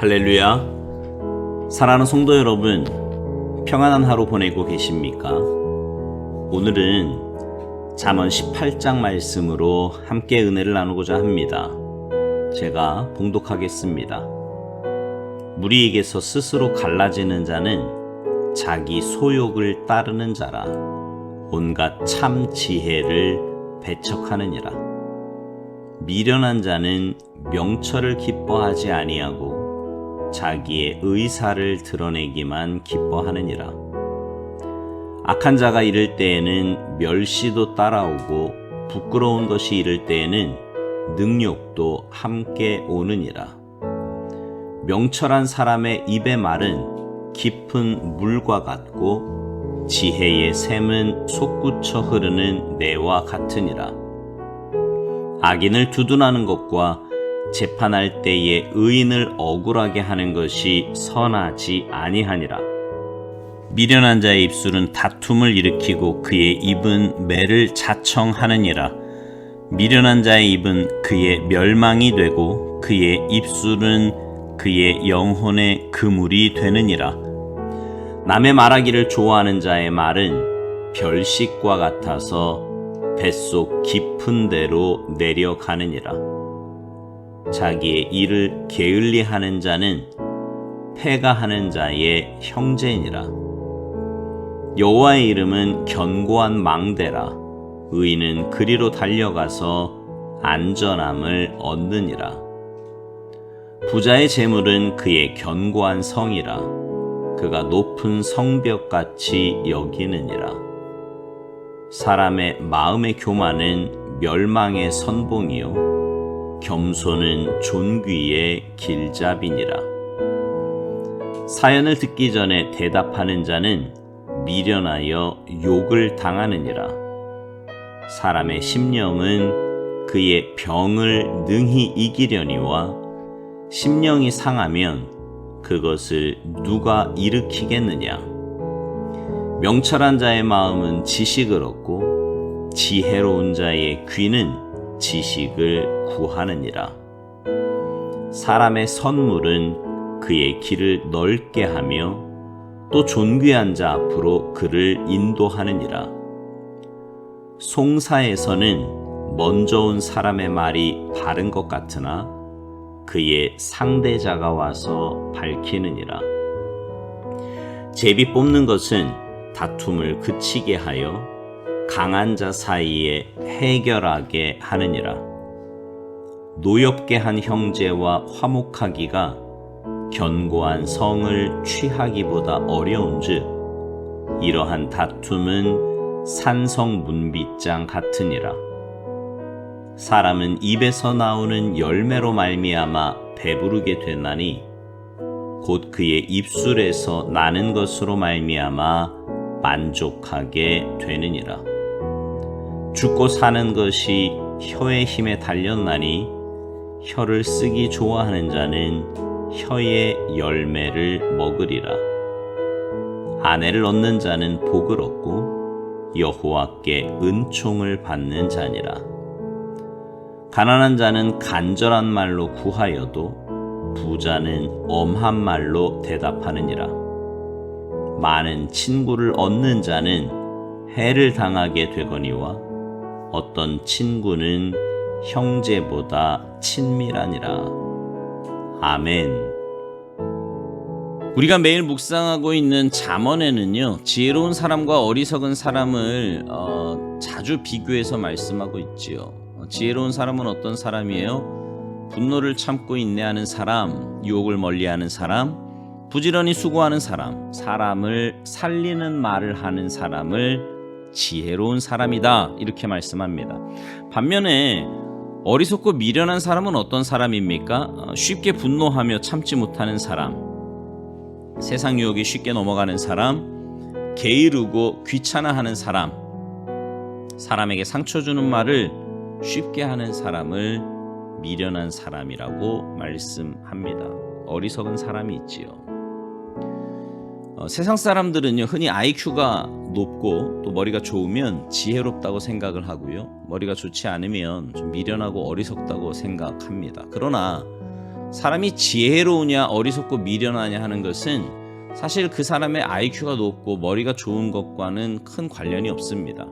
할렐루야. 사랑하는 성도 여러분, 평안한 하루 보내고 계십니까? 오늘은 잠언 18장 말씀으로 함께 은혜를 나누고자 합니다. 제가 봉독하겠습니다. 무리에게서 스스로 갈라지는 자는 자기 소욕을 따르는 자라. 온갖 참 지혜를 배척하느니라. 미련한 자는 명철을 기뻐하지 아니하고 자기의 의사를 드러내기만 기뻐하느니라. 악한 자가 이를 때에는 멸시도 따라오고 부끄러운 것이 이를 때에는 능욕도 함께 오느니라. 명철한 사람의 입의 말은 깊은 물과 같고 지혜의 샘은 솟구쳐 흐르는 내와 같으니라. 악인을 두둔하는 것과 재판할 때에 의인을 억울하게 하는 것이 선하지 아니하니라. 미련한 자의 입술은 다툼을 일으키고 그의 입은 매를 자청하느니라. 미련한 자의 입은 그의 멸망이 되고 그의 입술은 그의 영혼의 그물이 되느니라. 남의 말하기를 좋아하는 자의 말은 별식과 같아서 뱃속 깊은 데로 내려가느니라. 자기의 일을 게을리하는 자는 패가하는 자의 형제니라. 여호와의 이름은 견고한 망대라. 의인은 그리로 달려가서 안전함을 얻느니라. 부자의 재물은 그의 견고한 성이라. 그가 높은 성벽같이 여기느니라. 사람의 마음의 교만은 멸망의 선봉이요 겸손은 존귀의 길잡이니라. 사연을 듣기 전에 대답하는 자는 미련하여 욕을 당하느니라. 사람의 심령은 그의 병을 능히 이기려니와 심령이 상하면 그것을 누가 일으키겠느냐. 명철한 자의 마음은 지식을 얻고 지혜로운 자의 귀는 지식을 구하느니라. 사람의 선물은 그의 길을 넓게 하며 또 존귀한 자 앞으로 그를 인도하느니라. 송사에서는 먼저 온 사람의 말이 바른 것 같으나 그의 상대자가 와서 밝히느니라. 제비 뽑는 것은 다툼을 그치게 하여 강한 자 사이에 해결하게 하느니라. 노엽게 한 형제와 화목하기가 견고한 성을 취하기보다 어려운즉 이러한 다툼은 산성 문빗장 같으니라. 사람은 입에서 나오는 열매로 말미암아 배부르게 되나니 곧 그의 입술에서 나는 것으로 말미암아 만족하게 되느니라. 죽고 사는 것이 혀의 힘에 달렸나니 혀를 쓰기 좋아하는 자는 혀의 열매를 먹으리라. 아내를 얻는 자는 복을 얻고 여호와께 은총을 받는 자니라. 가난한 자는 간절한 말로 구하여도 부자는 엄한 말로 대답하느니라. 많은 친구를 얻는 자는 해를 당하게 되거니와 어떤 친구는 형제보다 친밀하니라. 아멘. 우리가 매일 묵상하고 있는 잠언에는요, 지혜로운 사람과 어리석은 사람을 자주 비교해서 말씀하고 있지요. 지혜로운 사람은 어떤 사람이에요? 분노를 참고 인내하는 사람, 유혹을 멀리하는 사람, 부지런히 수고하는 사람, 사람을 살리는 말을 하는 사람을 지혜로운 사람이다, 이렇게 말씀합니다. 반면에 어리석고 미련한 사람은 어떤 사람입니까? 쉽게 분노하며 참지 못하는 사람, 세상 유혹에 쉽게 넘어가는 사람, 게으르고 귀찮아하는 사람, 사람에게 상처 주는 말을 쉽게 하는 사람을 미련한 사람이라고 말씀합니다. 어리석은 사람이 있지요. 세상 사람들은요, 흔히 IQ가 높고 또 머리가 좋으면 지혜롭다고 생각을 하고요, 머리가 좋지 않으면 좀 미련하고 어리석다고 생각합니다. 그러나 사람이 지혜로우냐 어리석고 미련하냐 하는 것은 사실 그 사람의 IQ가 높고 머리가 좋은 것과는 큰 관련이 없습니다.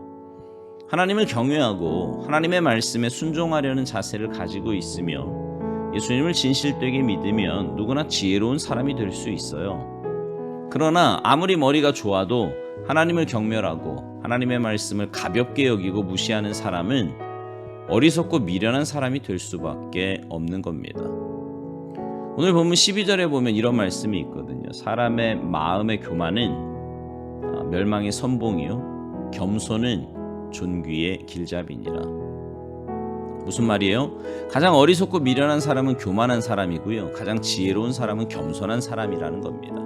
하나님을 경외하고 하나님의 말씀에 순종하려는 자세를 가지고 있으며 예수님을 진실되게 믿으면 누구나 지혜로운 사람이 될 수 있어요. 그러나 아무리 머리가 좋아도 하나님을 경멸하고 하나님의 말씀을 가볍게 여기고 무시하는 사람은 어리석고 미련한 사람이 될 수밖에 없는 겁니다. 오늘 본문 12절에 보면 이런 말씀이 있거든요. 사람의 마음의 교만은 멸망의 선봉이요 겸손은 존귀의 길잡이니라. 무슨 말이에요? 가장 어리석고 미련한 사람은 교만한 사람이고요. 가장 지혜로운 사람은 겸손한 사람이라는 겁니다.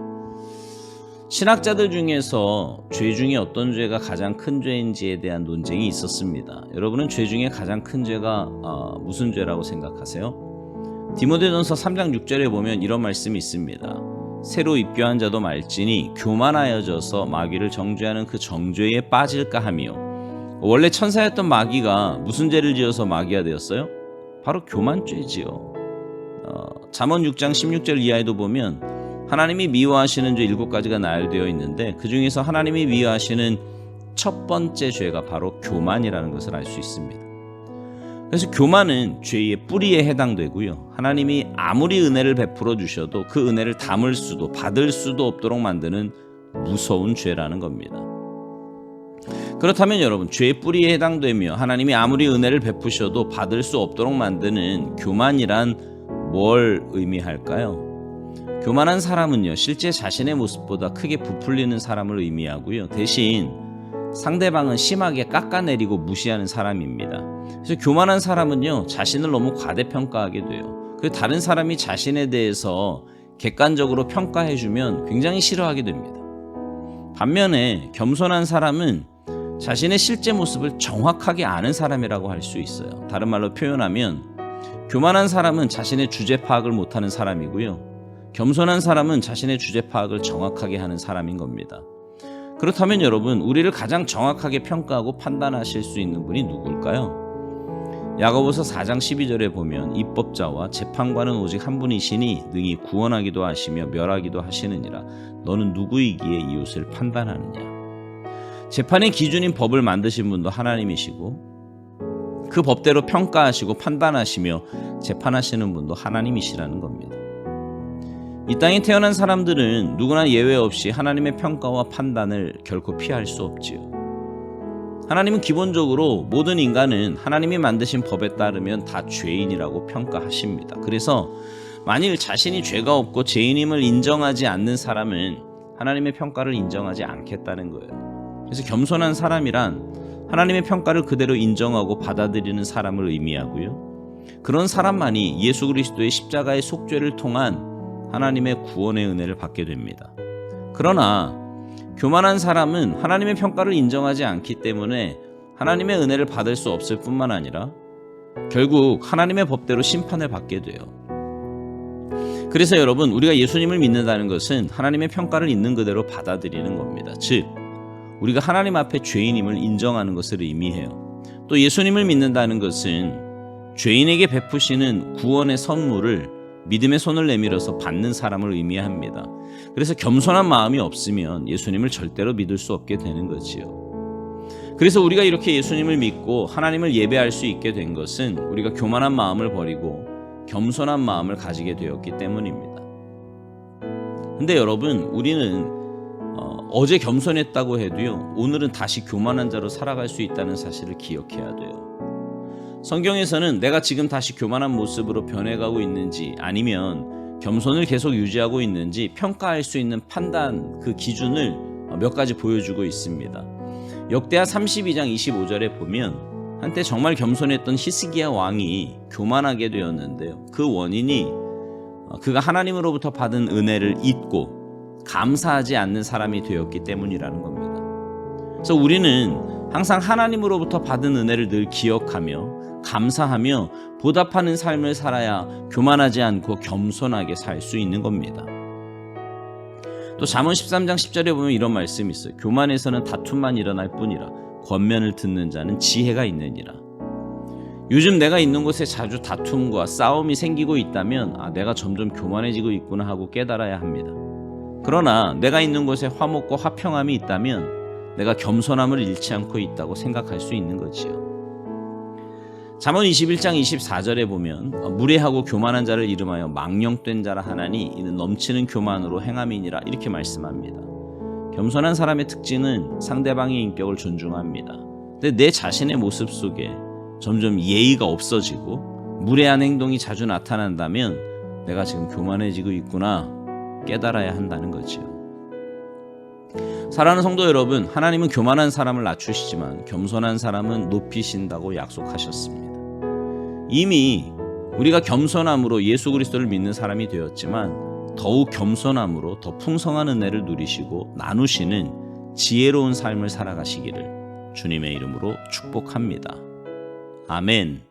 신학자들 중에서 죄 중에 어떤 죄가 가장 큰 죄인지에 대한 논쟁이 있었습니다. 여러분은 죄 중에 가장 큰 죄가 무슨 죄라고 생각하세요? 디모데전서 3장 6절에 보면 이런 말씀이 있습니다. 새로 입교한 자도 말지니 교만하여져서 마귀를 정죄하는 그 정죄에 빠질까 하며. 원래 천사였던 마귀가 무슨 죄를 지어서 마귀가 되었어요? 바로 교만죄지요. 잠언 6장 16절 이하에도 보면 하나님이 미워하시는 죄 7가지가 나열되어 있는데 그 중에서 하나님이 미워하시는 첫 번째 죄가 바로 교만이라는 것을 알 수 있습니다. 그래서 교만은 죄의 뿌리에 해당되고요. 하나님이 아무리 은혜를 베풀어 주셔도 그 은혜를 담을 수도 받을 수도 없도록 만드는 무서운 죄라는 겁니다. 그렇다면 여러분, 죄의 뿌리에 해당되며 하나님이 아무리 은혜를 베푸셔도 받을 수 없도록 만드는 교만이란 뭘 의미할까요? 교만한 사람은요, 실제 자신의 모습보다 크게 부풀리는 사람을 의미하고요. 대신 상대방은 심하게 깎아내리고 무시하는 사람입니다. 그래서 교만한 사람은요, 자신을 너무 과대평가하게 돼요. 그 다른 사람이 자신에 대해서 객관적으로 평가해주면 굉장히 싫어하게 됩니다. 반면에 겸손한 사람은 자신의 실제 모습을 정확하게 아는 사람이라고 할 수 있어요. 다른 말로 표현하면 교만한 사람은 자신의 주제 파악을 못하는 사람이고요. 겸손한 사람은 자신의 주제 파악을 정확하게 하는 사람인 겁니다. 그렇다면 여러분, 우리를 가장 정확하게 평가하고 판단하실 수 있는 분이 누굴까요? 야고보서 4장 12절에 보면 입법자와 재판관은 오직 한 분이시니 능히 구원하기도 하시며 멸하기도 하시느니라. 너는 누구이기에 이웃을 판단하느냐. 재판의 기준인 법을 만드신 분도 하나님이시고 그 법대로 평가하시고 판단하시며 재판하시는 분도 하나님이시라는 겁니다. 이 땅에 태어난 사람들은 누구나 예외 없이 하나님의 평가와 판단을 결코 피할 수 없지요. 하나님은 기본적으로 모든 인간은 하나님이 만드신 법에 따르면 다 죄인이라고 평가하십니다. 그래서 만일 자신이 죄가 없고 죄인임을 인정하지 않는 사람은 하나님의 평가를 인정하지 않겠다는 거예요. 그래서 겸손한 사람이란 하나님의 평가를 그대로 인정하고 받아들이는 사람을 의미하고요. 그런 사람만이 예수 그리스도의 십자가의 속죄를 통한 하나님의 구원의 은혜를 받게 됩니다. 그러나 교만한 사람은 하나님의 평가를 인정하지 않기 때문에 하나님의 은혜를 받을 수 없을 뿐만 아니라 결국 하나님의 법대로 심판을 받게 돼요. 그래서 여러분, 우리가 예수님을 믿는다는 것은 하나님의 평가를 있는 그대로 받아들이는 겁니다. 즉, 우리가 하나님 앞에 죄인임을 인정하는 것을 의미해요. 또 예수님을 믿는다는 것은 죄인에게 베푸시는 구원의 선물을 믿음의 손을 내밀어서 받는 사람을 의미합니다. 그래서 겸손한 마음이 없으면 예수님을 절대로 믿을 수 없게 되는 거지요. 그래서 우리가 이렇게 예수님을 믿고 하나님을 예배할 수 있게 된 것은 우리가 교만한 마음을 버리고 겸손한 마음을 가지게 되었기 때문입니다. 근데 여러분, 우리는 어제 겸손했다고 해도요, 오늘은 다시 교만한 자로 살아갈 수 있다는 사실을 기억해야 돼요. 성경에서는 내가 지금 다시 교만한 모습으로 변해가고 있는지 아니면 겸손을 계속 유지하고 있는지 평가할 수 있는 판단, 그 기준을 몇 가지 보여주고 있습니다. 역대하 32장 25절에 보면 한때 정말 겸손했던 히스기야 왕이 교만하게 되었는데요. 그 원인이 그가 하나님으로부터 받은 은혜를 잊고 감사하지 않는 사람이 되었기 때문이라는 겁니다. 그래서 우리는 항상 하나님으로부터 받은 은혜를 늘 기억하며 감사하며 보답하는 삶을 살아야 교만하지 않고 겸손하게 살 수 있는 겁니다. 또 잠언 13장 10절에 보면 이런 말씀이 있어요. 교만에서는 다툼만 일어날 뿐이라 권면을 듣는 자는 지혜가 있느니라. 요즘 내가 있는 곳에 자주 다툼과 싸움이 생기고 있다면 내가 점점 교만해지고 있구나 하고 깨달아야 합니다. 그러나 내가 있는 곳에 화목과 화평함이 있다면 내가 겸손함을 잃지 않고 있다고 생각할 수 있는 거지요. 잠언 21장 24절에 보면 무례하고 교만한 자를 이름하여 망령된 자라 하나니 이는 넘치는 교만으로 행함이니라 이렇게 말씀합니다. 겸손한 사람의 특징은 상대방의 인격을 존중합니다. 근데 내 자신의 모습 속에 점점 예의가 없어지고 무례한 행동이 자주 나타난다면 내가 지금 교만해지고 있구나 깨달아야 한다는 거죠. 사랑하는 성도 여러분, 하나님은 교만한 사람을 낮추시지만 겸손한 사람은 높이신다고 약속하셨습니다. 이미 우리가 겸손함으로 예수 그리스도를 믿는 사람이 되었지만 더욱 겸손함으로 더 풍성한 은혜를 누리시고 나누시는 지혜로운 삶을 살아가시기를 주님의 이름으로 축복합니다. 아멘.